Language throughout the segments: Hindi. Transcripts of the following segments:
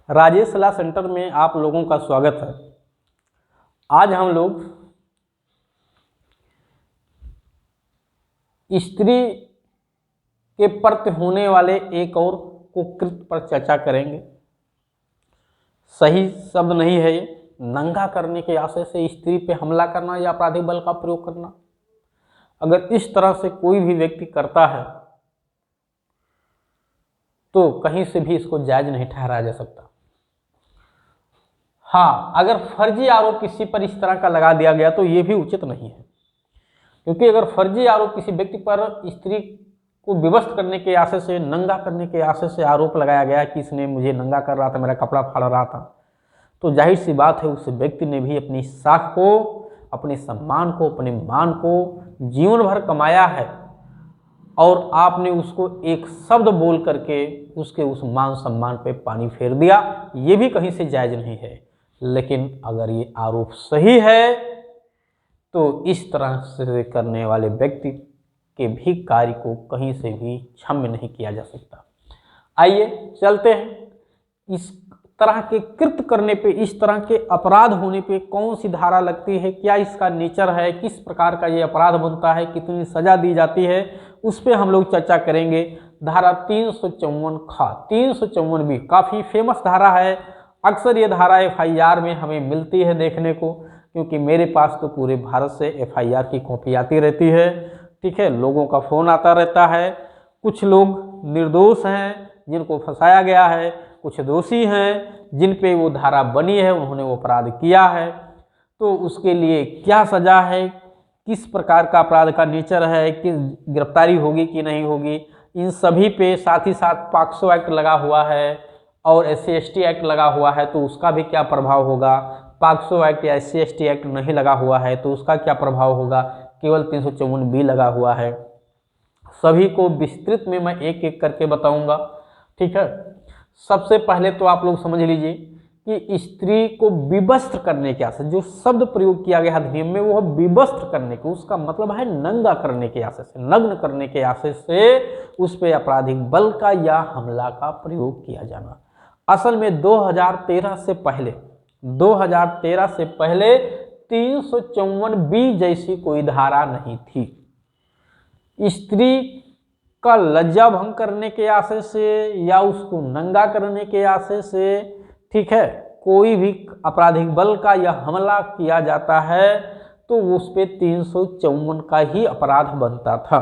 राजेश ला सेंटर में आप लोगों का स्वागत है। आज हम लोग स्त्री के प्रति होने वाले एक और कुकृत्य पर चर्चा करेंगे। सही शब्द नहीं है ये, नंगा करने के आशय से स्त्री पे हमला करना या आपराधिक बल का प्रयोग करना। अगर इस तरह से कोई भी व्यक्ति करता है तो कहीं से भी इसको जायज नहीं ठहराया जा सकता। हाँ, अगर फर्जी आरोप किसी पर इस तरह का लगा दिया गया तो ये भी उचित नहीं है, क्योंकि अगर फर्जी आरोप किसी व्यक्ति पर स्त्री को विवश करने के आशय से, नंगा करने के आशय से आरोप लगाया गया कि इसने मुझे नंगा कर रहा था, मेरा कपड़ा फाड़ रहा था, तो जाहिर सी बात है उस व्यक्ति ने भी अपनी साख को, अपने सम्मान को, अपने मान को जीवन भर कमाया है और आपने उसको एक शब्द बोल करके उसके उस मान सम्मान पे पानी फेर दिया, ये भी कहीं से जायज नहीं है। लेकिन अगर ये आरोप सही है तो इस तरह से करने वाले व्यक्ति के भी कार्य को कहीं से भी क्षम्य नहीं किया जा सकता। आइए चलते हैं, इस तरह के कृत्य करने पे, इस तरह के अपराध होने पे कौन सी धारा लगती है, क्या इसका नेचर है, किस प्रकार का ये अपराध बनता है, कितनी सजा दी जाती है, उस पर हम लोग चर्चा करेंगे। धारा 354 खा 354 भी काफ़ी फेमस धारा है। अक्सर ये धारा FIR में हमें मिलती है देखने को, क्योंकि मेरे पास तो पूरे भारत से FIR की कॉपी आती रहती है। ठीक है, लोगों का फ़ोन आता रहता है। कुछ लोग निर्दोष हैं जिनको फंसाया गया है, कुछ दोषी हैं जिन पे वो धारा बनी है, उन्होंने वो अपराध किया है, तो उसके लिए क्या सज़ा है, किस प्रकार का अपराध का नेचर है, कि गिरफ्तारी होगी कि नहीं होगी, इन सभी पे, साथ ही साथ पॉक्सो एक्ट लगा हुआ है और SC/ST एक्ट लगा हुआ है तो उसका भी क्या प्रभाव होगा, पॉक्सो एक्ट या SC/ST एक्ट नहीं लगा हुआ है तो उसका क्या प्रभाव होगा, केवल 354B लगा हुआ है। सभी को विस्तृत में मैं एक एक करके बताऊंगा। ठीक है, सबसे पहले तो आप लोग समझ लीजिए कि स्त्री को विवस्त्र करने के आशय, जो शब्द प्रयोग किया गया अधिनियम में वो विवस्त्र करने के, उसका मतलब है नंगा करने के आशय से, नग्न करने के आशय से उस पर आपराधिक बल का या हमला का प्रयोग किया जाना। असल में 2013 से पहले 354B जैसी कोई धारा नहीं थी। स्त्री का लज्जा भंग करने के आशय से या उसको नंगा करने के आशय से, ठीक है, कोई भी आपराधिक बल का या हमला किया जाता है तो उस पे 354 का ही अपराध बनता था।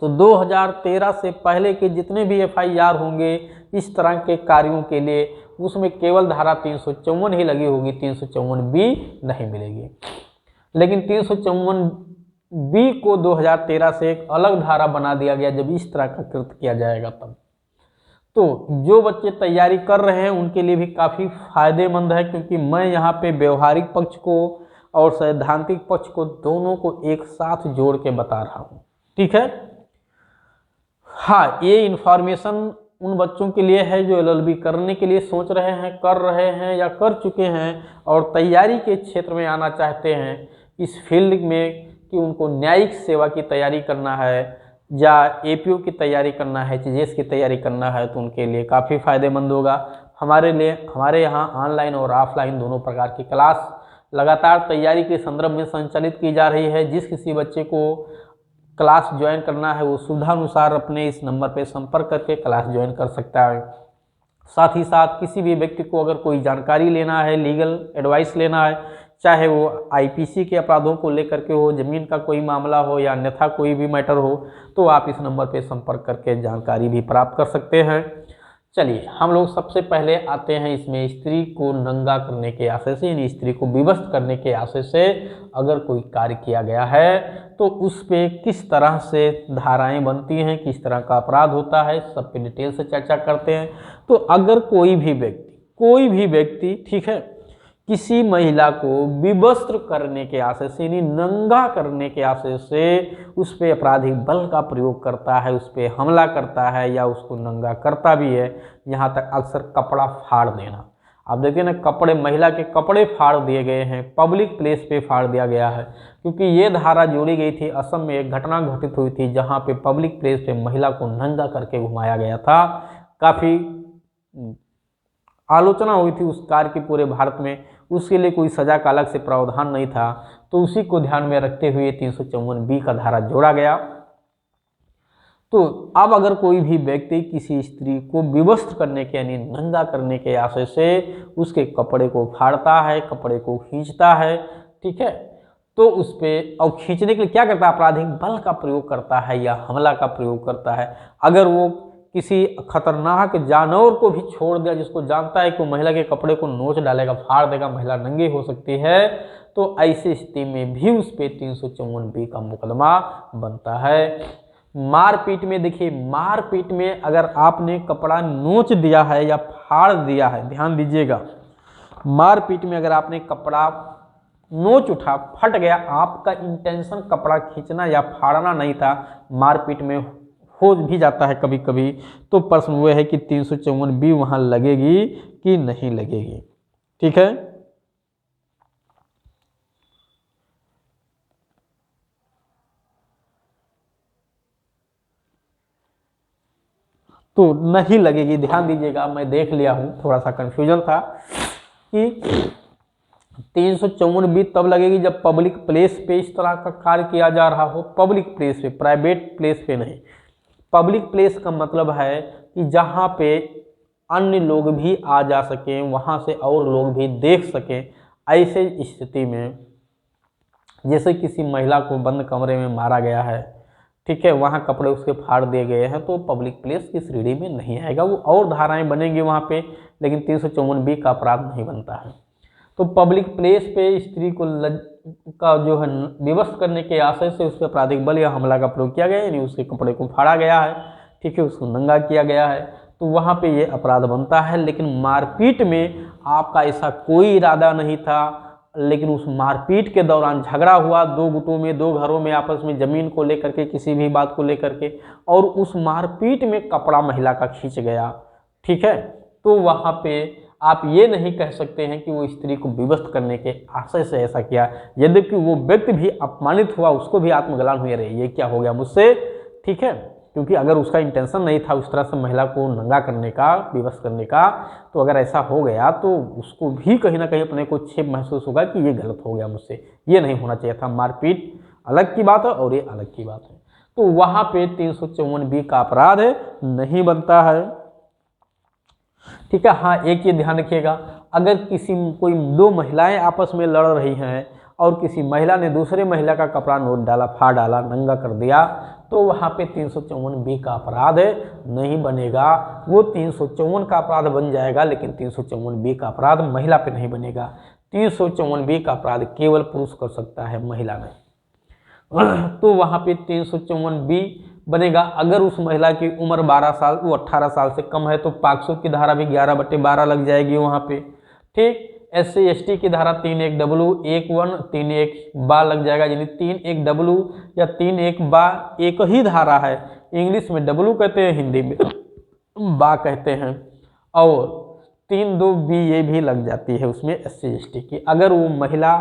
तो 2013 से पहले के जितने भी FIR होंगे इस तरह के कार्यों के लिए, उसमें केवल धारा 354 ही लगी होगी, 354B नहीं मिलेगी। लेकिन 354B को 2013 से एक अलग धारा बना दिया गया जब इस तरह का कृत्य किया जाएगा तब। तो जो बच्चे तैयारी कर रहे हैं उनके लिए भी काफ़ी फायदेमंद है, क्योंकि मैं यहाँ पे व्यवहारिक पक्ष को और सैद्धांतिक पक्ष को दोनों को एक साथ जोड़ के बता रहा हूँ। ठीक है, हाँ, ये इन्फॉर्मेशन उन बच्चों के लिए है जो LLB करने के लिए सोच रहे हैं, कर रहे हैं या कर चुके हैं और तैयारी के क्षेत्र में आना चाहते हैं इस फील्ड में, कि उनको न्यायिक सेवा की तैयारी करना है या APO की तैयारी करना है, CGS की तैयारी करना है, तो उनके लिए काफ़ी फ़ायदेमंद होगा। हमारे यहाँ ऑनलाइन और ऑफलाइन दोनों प्रकार की क्लास लगातार तैयारी के संदर्भ में संचालित की जा रही है। जिस किसी बच्चे को क्लास ज्वाइन करना है वो सुविधानुसार अपने इस नंबर पर संपर्क करके क्लास ज्वाइन कर सकता है। साथ ही साथ किसी भी व्यक्ति को अगर कोई जानकारी लेना है, लीगल एडवाइस लेना है, चाहे वो IPC के अपराधों को लेकर के हो, ज़मीन का कोई मामला हो या अन्यथा कोई भी मैटर हो, तो आप इस नंबर पर संपर्क करके जानकारी भी प्राप्त कर सकते हैं। चलिए हम लोग सबसे पहले आते हैं इसमें स्त्री को नंगा करने के आशय से, यानी स्त्री को विवश करने के आशय से अगर कोई कार्य किया गया है तो उस पे किस तरह से धाराएं बनती हैं, किस तरह का अपराध होता है, सब पे डिटेल से चर्चा करते हैं। तो अगर कोई भी व्यक्ति ठीक है, किसी महिला को विवस्त्र करने के आशय से, यानी नंगा करने के आशय से उस पर आपराधिक बल का प्रयोग करता है, उस पर हमला करता है या उसको नंगा करता भी है, यहाँ तक अक्सर कपड़ा फाड़ देना, आप देखिए ना, महिला के कपड़े फाड़ दिए गए हैं, पब्लिक प्लेस पे फाड़ दिया गया है, क्योंकि ये धारा जोड़ी गई थी। असम में एक घटना घटित हुई थी जहाँ पे पब्लिक प्लेस पे महिला को नंगा करके घुमाया गया था। काफ़ी आलोचना हुई थी उस कार्य की पूरे भारत में, उसके लिए कोई सजा का अलग से प्रावधान नहीं था, तो उसी को ध्यान में रखते हुए 354B का धारा जोड़ा गया। तो अब अगर कोई भी व्यक्ति किसी स्त्री को विवस्त्र करने के यानी नंगा करने के आशय से उसके कपड़े को फाड़ता है, कपड़े को खींचता है, ठीक है, तो उस पर और खींचने के लिए क्या करता है, आपराधिक बल का प्रयोग करता है या हमला का प्रयोग करता है। अगर वो किसी खतरनाक जानवर को भी छोड़ दिया जिसको जानता है कि वो महिला के कपड़े को नोच डालेगा, फाड़ देगा, महिला नंगी हो सकती है, तो ऐसी स्थिति में भी उस पर 354B का मुकदमा बनता है। मारपीट में देखिए, मारपीट में अगर आपने कपड़ा नोच दिया है या फाड़ दिया है, ध्यान दीजिएगा, मारपीट में अगर आपने कपड़ा नोच उठा, फट गया, आपका इंटेंशन कपड़ा खींचना या फाड़ना नहीं था, मारपीट में हो भी जाता है कभी कभी, तो प्रश्न वो है कि 354B वहां लगेगी कि नहीं लगेगी। ठीक है, तो नहीं लगेगी। ध्यान दीजिएगा, मैं देख लिया हूं, थोड़ा सा कंफ्यूजन था कि 354B तब लगेगी जब पब्लिक प्लेस पे इस तरह का कार्य किया जा रहा हो, पब्लिक प्लेस पे, प्राइवेट प्लेस पे नहीं। पब्लिक प्लेस का मतलब है कि जहाँ पे अन्य लोग भी आ जा सकें, वहाँ से और लोग भी देख सकें, ऐसे स्थिति में जैसे किसी महिला को बंद कमरे में मारा गया है, ठीक है, वहाँ कपड़े उसके फाड़ दिए गए हैं, तो पब्लिक प्लेस की श्रेणी में नहीं आएगा, वो और धाराएं बनेंगी वहाँ पे, लेकिन 354B का अपराध नहीं बनता है। तो पब्लिक प्लेस पे स्त्री को का जो है विवश करने के आशय से उस पर आपराधिक बल या हमला का प्रयोग किया गया, यानी उसके कपड़े को फाड़ा गया है, ठीक है, उसको नंगा किया गया है, तो वहाँ पे ये अपराध बनता है। लेकिन मारपीट में आपका ऐसा कोई इरादा नहीं था, लेकिन उस मारपीट के दौरान झगड़ा हुआ दो गुटों में, दो घरों में, आपस में ज़मीन को लेकर के, किसी भी बात को लेकर के, और उस मारपीट में कपड़ा महिला का खींच गया, ठीक है, तो वहाँ पे आप ये नहीं कह सकते हैं कि वो स्त्री को विवश करने के आशय से ऐसा किया। यद्यपि वो व्यक्ति भी अपमानित हुआ, उसको भी आत्मग्लानि हुई, रही ये क्या हो गया मुझसे, ठीक है, क्योंकि अगर उसका इंटेंशन नहीं था उस तरह से महिला को नंगा करने का, विवश करने का, तो अगर ऐसा हो गया तो उसको भी कहीं ना कहीं अपने को क्षेप महसूस होगा कि ये गलत हो गया मुझसे, ये नहीं होना चाहिए था। मारपीट अलग की बात है और ये अलग की बात है, तो वहाँ पे 354B का अपराध नहीं बनता है। ठीक है, हाँ, एक ये ध्यान रखिएगा, अगर कोई दो महिलाएं आपस में लड़ रही हैं और किसी महिला ने दूसरे महिला का कपड़ा नोच डाला, फाड़ डाला, नंगा कर दिया, तो वहाँ पे 354B का अपराध नहीं बनेगा। वो 354 का अपराध बन जाएगा, लेकिन 354B का अपराध महिला पे नहीं बनेगा। 354B का अपराध केवल पुरुष कर सकता है, महिला नहीं। तो वहाँ पे 354B बनेगा। अगर उस महिला की उम्र 12 साल, वो 18 साल से कम है, तो पॉक्सो की धारा भी 11/12 लग जाएगी वहाँ पे। ठीक, SC/ST की धारा 3(1)W 1(1) 3(1)बा लग जाएगा, यानी 3(1)W या 3(1)बा एक ही धारा है। इंग्लिश में W कहते हैं, हिंदी में बा कहते हैं, और 3(2)B ये भी लग जाती है उसमें SC/ST की। अगर वो महिला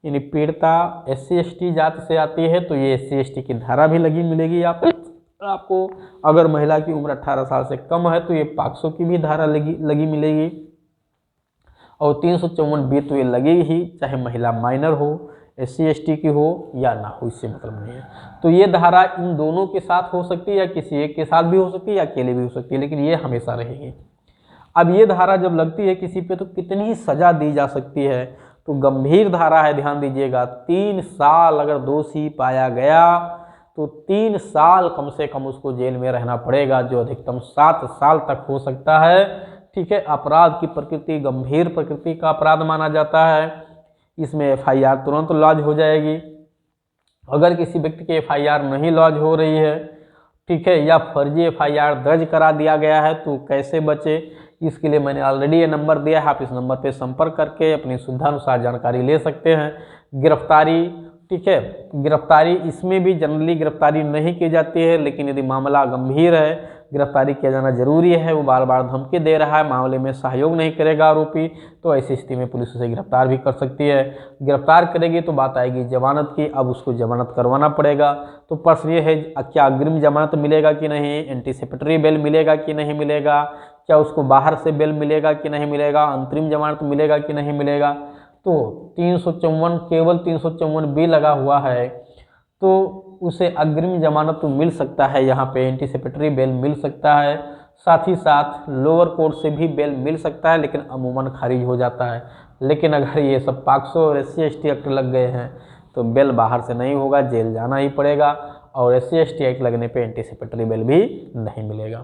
यानी पीड़िता SC/ST जाति से आती है तो ये SC/ST की धारा भी लगी मिलेगी आपको। अगर महिला की उम्र 18 साल से कम है तो ये पॉक्सो की भी धारा लगी मिलेगी, और 354B तो ये लगेगी ही, चाहे महिला माइनर हो, SC/ST की हो या ना हो, इससे मतलब नहीं है। तो ये धारा इन दोनों के साथ हो सकती है, या किसी एक के साथ भी हो सकती है, या अकेले भी हो सकती है, लेकिन ये हमेशा रहेगी। अब ये धारा जब लगती है किसी पे तो कितनी सजा दी जा सकती है, तो गंभीर धारा है, ध्यान दीजिएगा। 3 साल अगर दोषी पाया गया तो 3 साल कम से कम उसको जेल में रहना पड़ेगा, जो अधिकतम 7 साल तक हो सकता है। ठीक है, अपराध की प्रकृति गंभीर प्रकृति का अपराध माना जाता है। इसमें FIR तुरंत लॉन्च हो जाएगी। अगर किसी व्यक्ति की FIR नहीं लॉन्च हो रही है, ठीक है, या फर्जी FIR दर्ज करा दिया गया है, तो कैसे बचे, इसके लिए मैंने ऑलरेडी ये नंबर दिया है, आप इस नंबर पे संपर्क करके अपनी सुविधानुसार जानकारी ले सकते हैं। गिरफ्तारी, ठीक है, गिरफ्तारी इसमें भी जनरली गिरफ्तारी नहीं की जाती है, लेकिन यदि मामला गंभीर है, गिरफ्तारी किया जाना जरूरी है, वो बार बार धमकी दे रहा है, मामले में सहयोग नहीं करेगा आरोपी, तो ऐसी स्थिति में पुलिस उसे गिरफ्तार भी कर सकती है। गिरफ्तार करेगी तो बात आएगी जमानत की, अब उसको जमानत करवाना पड़ेगा। तो प्रश्न ये है, क्या अग्रिम जमानत मिलेगा कि नहीं, एंटीसिपेटरी बेल मिलेगा कि नहीं मिलेगा, क्या उसको बाहर से बेल मिलेगा कि नहीं मिलेगा, अंतरिम जमानत मिलेगा कि नहीं मिलेगा। तो 354 केवल 354 बी लगा हुआ है तो उसे अग्रिम जमानत तो मिल सकता है, यहाँ पे एंटीसिपेटरी बेल मिल सकता है, साथ ही साथ लोअर कोर्ट से भी बेल मिल सकता है, लेकिन अमूमन खारिज हो जाता है। लेकिन अगर ये सब पॉक्सो और SC/ST एक्ट लग गए हैं तो बेल बाहर से नहीं होगा, जेल जाना ही पड़ेगा, और SC/ST एक्ट लगने पे एंटीसिपेटरी बेल भी नहीं मिलेगा।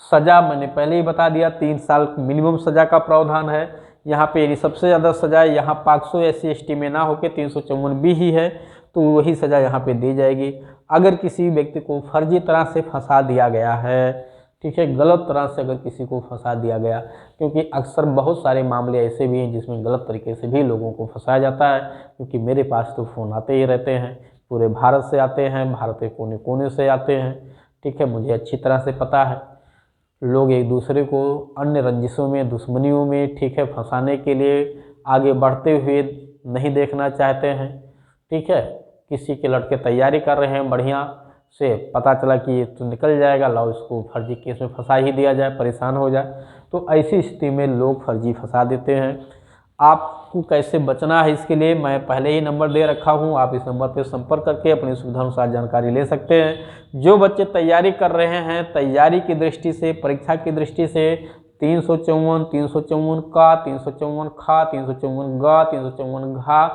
सज़ा मैंने पहले ही बता दिया, 3 साल मिनिमम सज़ा का प्रावधान है यहाँ पे। यदि सबसे ज़्यादा सज़ा यहाँ पॉक्सो SC/ST में ना होकर 354B ही है तो वही सज़ा यहाँ पे दी जाएगी। अगर किसी व्यक्ति को फर्जी तरह से फंसा दिया गया है, ठीक है, गलत तरह से अगर किसी को फंसा दिया गया, क्योंकि अक्सर बहुत सारे मामले ऐसे भी हैं जिसमें गलत तरीके से भी लोगों को फंसाया जाता है, क्योंकि मेरे पास तो फ़ोन आते ही रहते हैं, पूरे भारत से आते हैं, भारत के कोने कोने से आते हैं, ठीक है, मुझे अच्छी तरह से पता है। लोग एक दूसरे को अन्य रंजिशों में, दुश्मनियों में, ठीक है, फंसाने के लिए आगे बढ़ते हुए नहीं देखना चाहते हैं, ठीक है। किसी के लड़के तैयारी कर रहे हैं बढ़िया से, पता चला कि ये तो निकल जाएगा, लाओ इसको फर्जी केस में फंसा ही दिया जाए, परेशान हो जाए, तो ऐसी स्थिति में लोग फर्जी फंसा देते हैं। आपको कैसे बचना है इसके लिए मैं पहले ही नंबर दे रखा हूँ, आप इस नंबर पर संपर्क करके अपनी सुविधा अनुसार जानकारी ले सकते हैं। जो बच्चे तैयारी कर रहे हैं, तैयारी की दृष्टि से, परीक्षा की दृष्टि से 354, 354 का, 354 खा, 354 गा, 354 घा,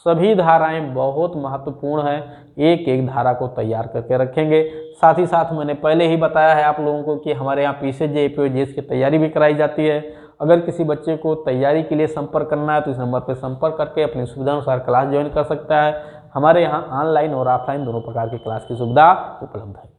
सभी धाराएं बहुत महत्वपूर्ण हैं। एक एक धारा को तैयार करके रखेंगे। साथ ही साथ मैंने पहले ही बताया है आप लोगों को कि हमारे यहाँ PCG, APOGS की तैयारी भी कराई जाती है। अगर किसी बच्चे को तैयारी के लिए संपर्क करना है तो इस नंबर पर संपर्क करके अपनी सुविधा अनुसार क्लास ज्वाइन कर सकता है। हमारे यहाँ ऑनलाइन और ऑफलाइन दोनों प्रकार की क्लास की सुविधा उपलब्ध है।